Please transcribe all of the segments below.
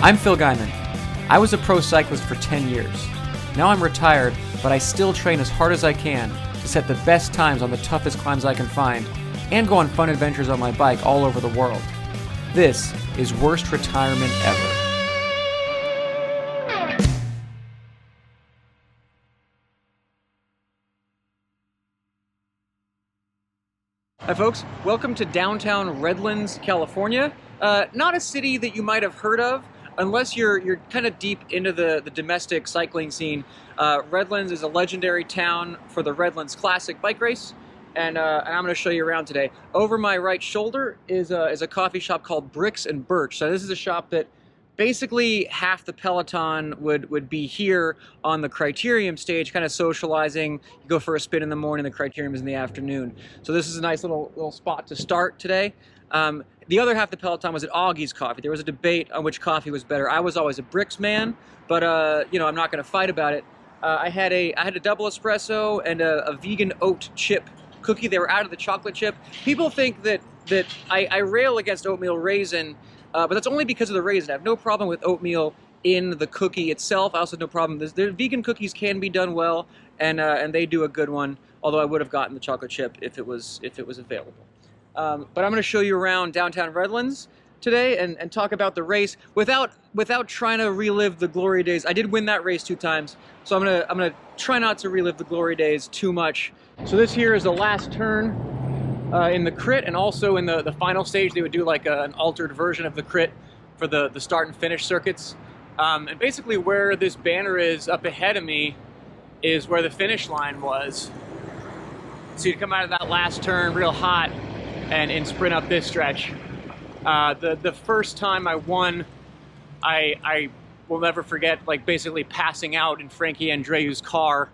I'm Phil Gaimon. I was a pro cyclist for 10 years. Now I'm retired, but I still train as hard as I can to set the best times on the toughest climbs I can find and go on fun adventures on my bike all over the world. This is Worst Retirement Ever. Hi folks, welcome to downtown Redlands, California. Not a city that you might have heard of unless you're kind of deep into the domestic cycling scene. Redlands is a legendary town for the Redlands Classic bike race, and I'm going to show you around today. Over my right shoulder is a coffee shop called Bricks and Birch. So this is a shop that basically half the peloton would be here on the criterium stage, kind of socializing. You go for a spin in the morning, the criterium is in the afternoon. So this is a nice little spot to start today. The other half of the peloton was at Augie's Coffee. There was a debate on which coffee was better. I was always a Bricks man, but you know, I'm not going to fight about it. I had a double espresso and a vegan oat chip cookie. They were out of the chocolate chip. People think that I rail against oatmeal raisin, but that's only because of the raisin. I have no problem with oatmeal in the cookie itself. I also have no problem. The vegan cookies can be done well, and they do a good one. Although I would have gotten the chocolate chip if it was available. But I'm going to show you around downtown Redlands today and talk about the race without trying to relive the glory days. I did win that race 2 times, so I'm gonna try not to relive the glory days too much. So this here is the last turn in the crit, and also in the final stage they would do like an altered version of the crit for the start and finish circuits. And basically where this banner is up ahead of me is where the finish line was. So you come out of that last turn real hot and sprint up this stretch. The first time I won, I will never forget, like, basically passing out in Frankie Andreu's car.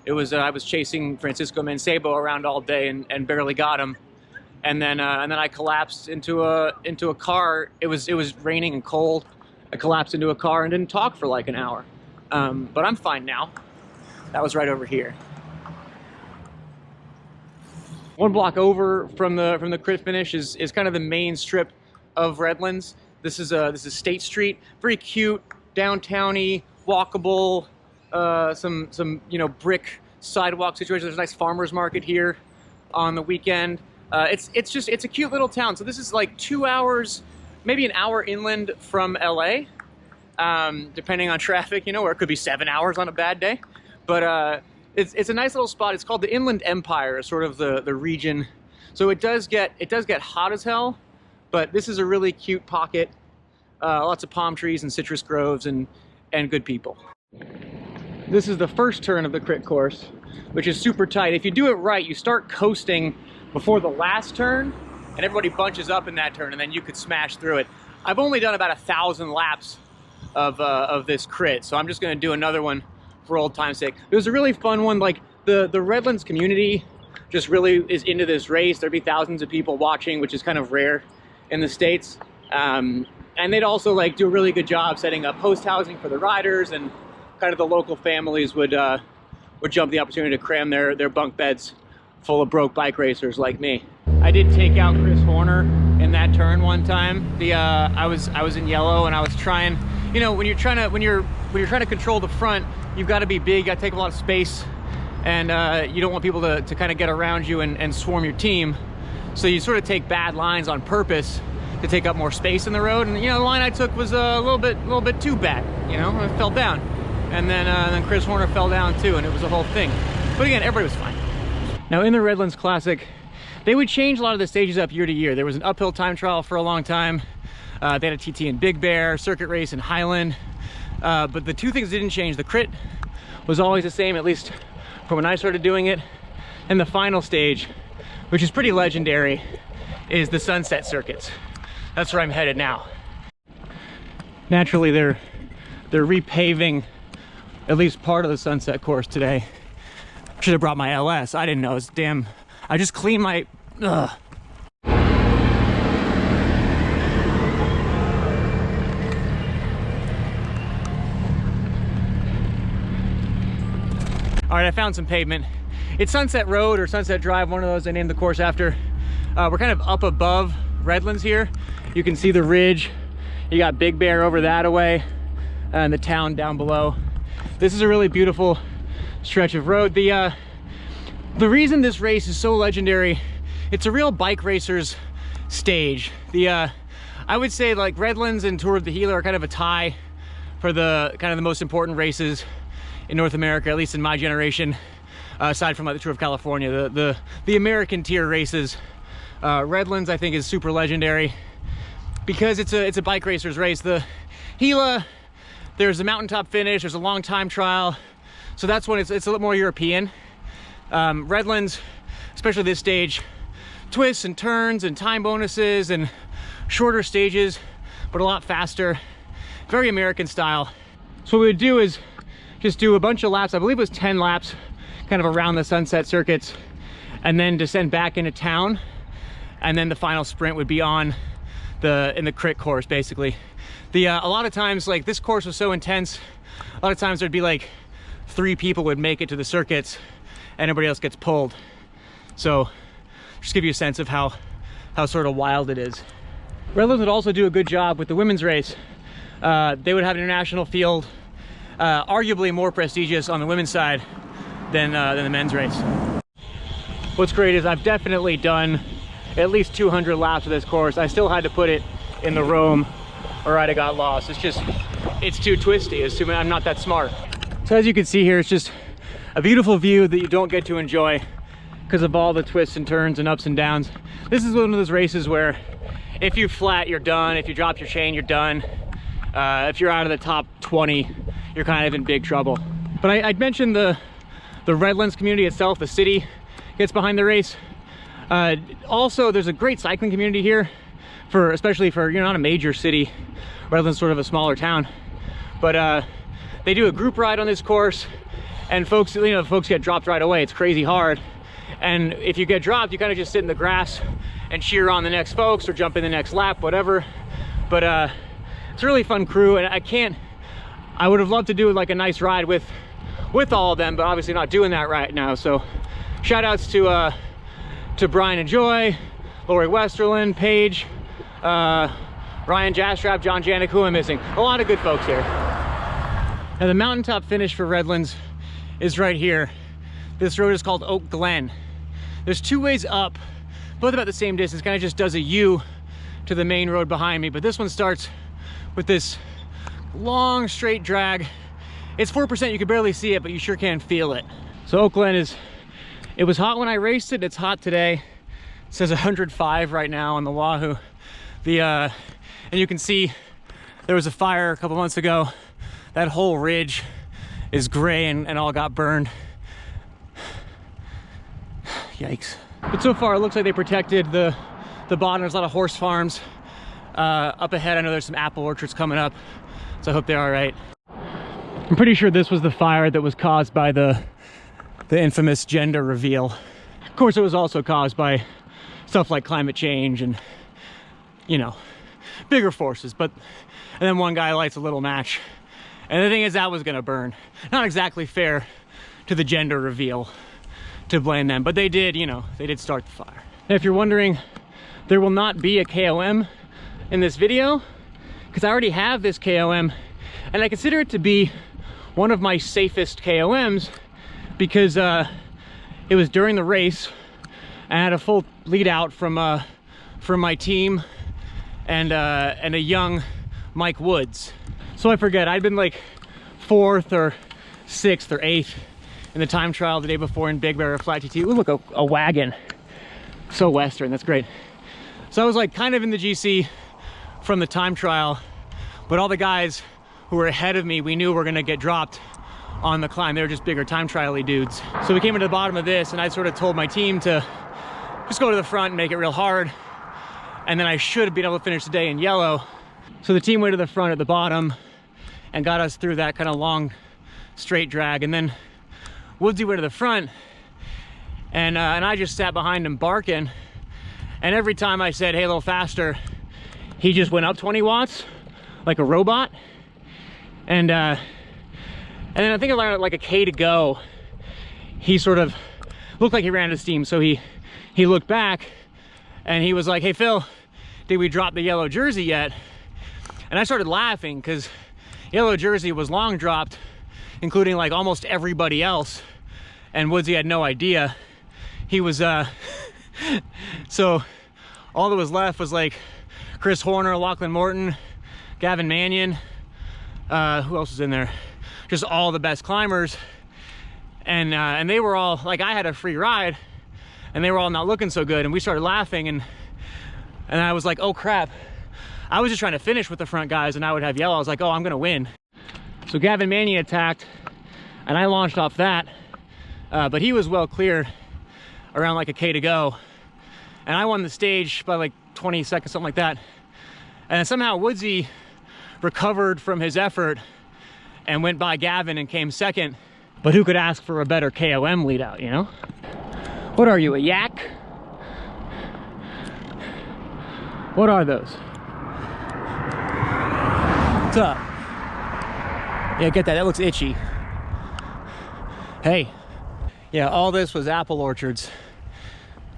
It was I was chasing Francisco Mancebo around all day and barely got him, and then I collapsed into a car. It was raining and cold. I collapsed into a car and didn't talk for like an hour, but I'm fine now. That was right over here. One block over from the crit finish is kind of the main strip of Redlands. This is State Street, very cute, downtowny, walkable, some you know, brick sidewalk situation. There's a nice farmers market here on the weekend. It's a cute little town. So this is like 2 hours, maybe an hour inland from LA, depending on traffic, you know, or it could be 7 hours on a bad day. But it's a nice little spot. It's called the Inland Empire, sort of the region. So it does get hot as hell, but this is a really cute pocket. Lots of palm trees and citrus groves and good people. This is the first turn of the crit course, which is super tight. If you do it right, you start coasting before the last turn, and everybody bunches up in that turn, and then you could smash through it. I've only done about 1,000 laps of this crit, so I'm just going to do another one for old time's sake. It was a really fun one. Like, the Redlands community just really is into this race. There'd be thousands of people watching, which is kind of rare in the States. And they'd also like do a really good job setting up host housing for the riders, and kind of the local families would jump the opportunity to cram their bunk beds full of broke bike racers like me. I did take out Chris Horner in that turn one time. I was in yellow, and I was trying, you know, when you're trying to control the front, you've got to be big, you got to take a lot of space, and you don't want people to kind of get around you and swarm your team. So you sort of take bad lines on purpose to take up more space in the road. And you know, the line I took was a little bit too bad. You know, I fell down, and then Chris Horner fell down too, and it was a whole thing. But again, everybody was fine. Now in the Redlands Classic, they would change a lot of the stages up year to year. There was an uphill time trial for a long time. They had a TT in Big Bear, circuit race in Highland. But the two things that didn't change. The crit was always the same, at least from when I started doing it. And the final stage, which is pretty legendary, is the Sunset Circuits. That's where I'm headed now. Naturally, they're repaving at least part of the Sunset course today. Should have brought my LS. I didn't know. It's damn. I just cleaned my. Ugh. All right, I found some pavement. It's Sunset Road or Sunset Drive, one of those. I named the course after. We're kind of up above Redlands here. You can see the ridge. You got Big Bear over that away and the town down below. This is a really beautiful stretch of road. The reason this race is so legendary, it's a real bike racer's stage. I would say like Redlands and Tour of the Gila are kind of a tie for the kind of the most important races in North America, at least in my generation, aside from like the Tour of California, the American tier races. Redlands I think is super legendary because it's a bike racer's race. The Gila, there's a mountaintop finish, there's a long time trial, so that's when it's a little more European. Redlands, especially this stage, twists and turns and time bonuses and shorter stages, but a lot faster, very American style. So what we would do is just do a bunch of laps. I believe it was 10 laps, kind of around the sunset circuits, and then descend back into town. And then the final sprint would be in the crit course, basically. A lot of times, like this course was so intense, a lot of times there'd be like 3 people would make it to the circuits and everybody else gets pulled. So just give you a sense of how sort of wild it is. Redlands would also do a good job with the women's race. They would have an international field, arguably more prestigious on the women's side than the men's race. What's great is I've definitely done at least 200 laps of this course. I still had to put it in the Rome or I'd have got lost. It's too twisty. I'm not that smart. So as you can see here, it's just a beautiful view that you don't get to enjoy because of all the twists and turns and ups and downs. This is one of those races where if you flat, you're done. If you drop your chain, you're done. If you're out of the top 20, you're kind of in big trouble. But I'd mentioned the Redlands community itself, the city gets behind the race. Also, there's a great cycling community here, especially for, you're not a major city. Redlands sort of a smaller town, but they do a group ride on this course, and folks get dropped right away. It's crazy hard, and if you get dropped, you kind of just sit in the grass and cheer on the next folks or jump in the next lap, whatever. But it's a really fun crew, and I would have loved to do like a nice ride with all of them, but obviously not doing that right now. So shout outs to Brian and Joy, Lori Westerland, Paige, Ryan Jastrap, John Janik, who I'm missing. A lot of good folks here. Now the mountaintop finish for Redlands is right here. This road is called Oak Glen. There's 2 ways up, both about the same distance, kind of just does a U to the main road behind me, but this one starts with this long straight drag. It's 4%, you can barely see it, but you sure can feel it. So Oak Glen it was hot when I raced it, it's hot today. It says 105 right now on the Wahoo. And you can see there was a fire a couple months ago. That whole ridge is gray and all got burned. Yikes. But so far it looks like they protected the bottom. There's a lot of horse farms. Up ahead I know there's some apple orchards coming up, so I hope they're all right. I'm pretty sure this was the fire that was caused by the infamous gender reveal. Of course it was also caused by stuff like climate change and, you know, bigger forces. And then one guy lights a little match, and the thing is that was gonna burn. Not exactly fair to the gender reveal to blame them, but they did, they did start the fire. Now, if you're wondering, there will not be a KOM in this video because I already have this KOM, and I consider it to be one of my safest KOMs because it was during the race. I had a full lead out from my team and a young Mike Woods. So I forget, I'd been like 4th or 6th or 8th in the time trial the day before in Big Bear or Flat TT. Ooh, look, a wagon. So Western, that's great. So I was like kind of in the GC from the time trial, but all the guys who were ahead of me, we knew were gonna get dropped on the climb. They were just bigger time trial-y dudes. So we came into the bottom of this, and I sort of told my team to just go to the front and make it real hard, and then I should have been able to finish the day in yellow. So the team went to the front at the bottom and got us through that kind of long straight drag, and then Woodsy went to the front, and I just sat behind him barking, and every time I said, hey, a little faster, he just went up 20 watts like a robot. And then I think around like a K to go, he sort of looked like he ran out of steam. So he looked back and he was like, hey Phil, did we drop the yellow jersey yet? And I started laughing because yellow jersey was long dropped, including like almost everybody else. And Woodsy had no idea. He was, so all that was left was like Chris Horner, Lachlan Morton, Gavin Mannion, who else was in there? Just all the best climbers. And they were all, like, I had a free ride and they were all not looking so good. And we started laughing and I was like, oh crap. I was just trying to finish with the front guys and I would have yellow. I was like, oh, I'm gonna win. So Gavin Mannion attacked and I launched off that, but he was well clear around like a K to go. And I won the stage by like 20 seconds, something like that. And somehow Woodsy recovered from his effort and went by Gavin and came second. But who could ask for a better KOM lead out, you know? What are you, a yak? What are those? What's up? Yeah, get that, that looks itchy. Hey. Yeah, all this was apple orchards.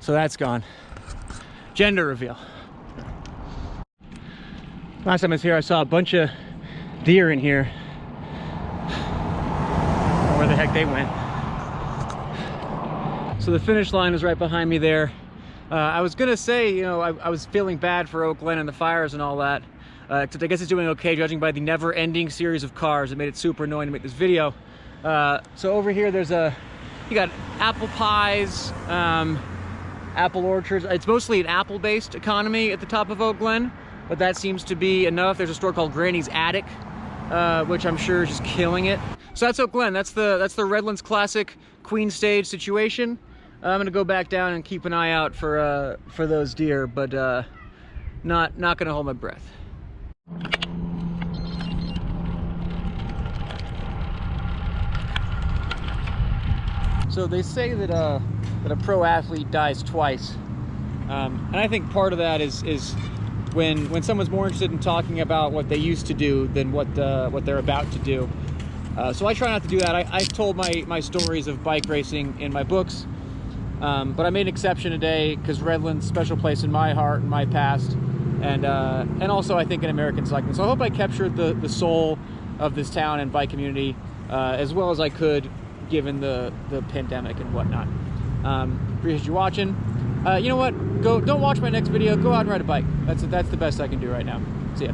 So that's gone. Gender reveal. Last time I was here, I saw a bunch of deer in here. Where the heck they went. So the finish line is right behind me there. I was gonna say, you know, I was feeling bad for Glen and the fires and all that. Except I guess it's doing okay judging by the never-ending series of cars. It made it super annoying to make this video. So over here there's you got apple pies, apple orchards. It's mostly an apple-based economy at the top of Glen, but that seems to be enough. There's a store called Granny's Attic, which I'm sure is just killing it. So that's Glen. That's the Redlands Classic Queen Stage situation. I'm gonna go back down and keep an eye out for those deer, but not gonna hold my breath. So they say that that a pro athlete dies twice, and I think part of that is when someone's more interested in talking about what they used to do than what they're about to do. So I try not to do that. I've told my stories of bike racing in my books, but I made an exception today because Redlands, special place in my heart and my past, and also I think in American cycling. So I hope I captured the soul of this town and bike community as well as I could, given the pandemic and whatnot. Appreciate you watching. You know what? Don't watch my next video. Go out and ride a bike. That's the best I can do right now. See ya.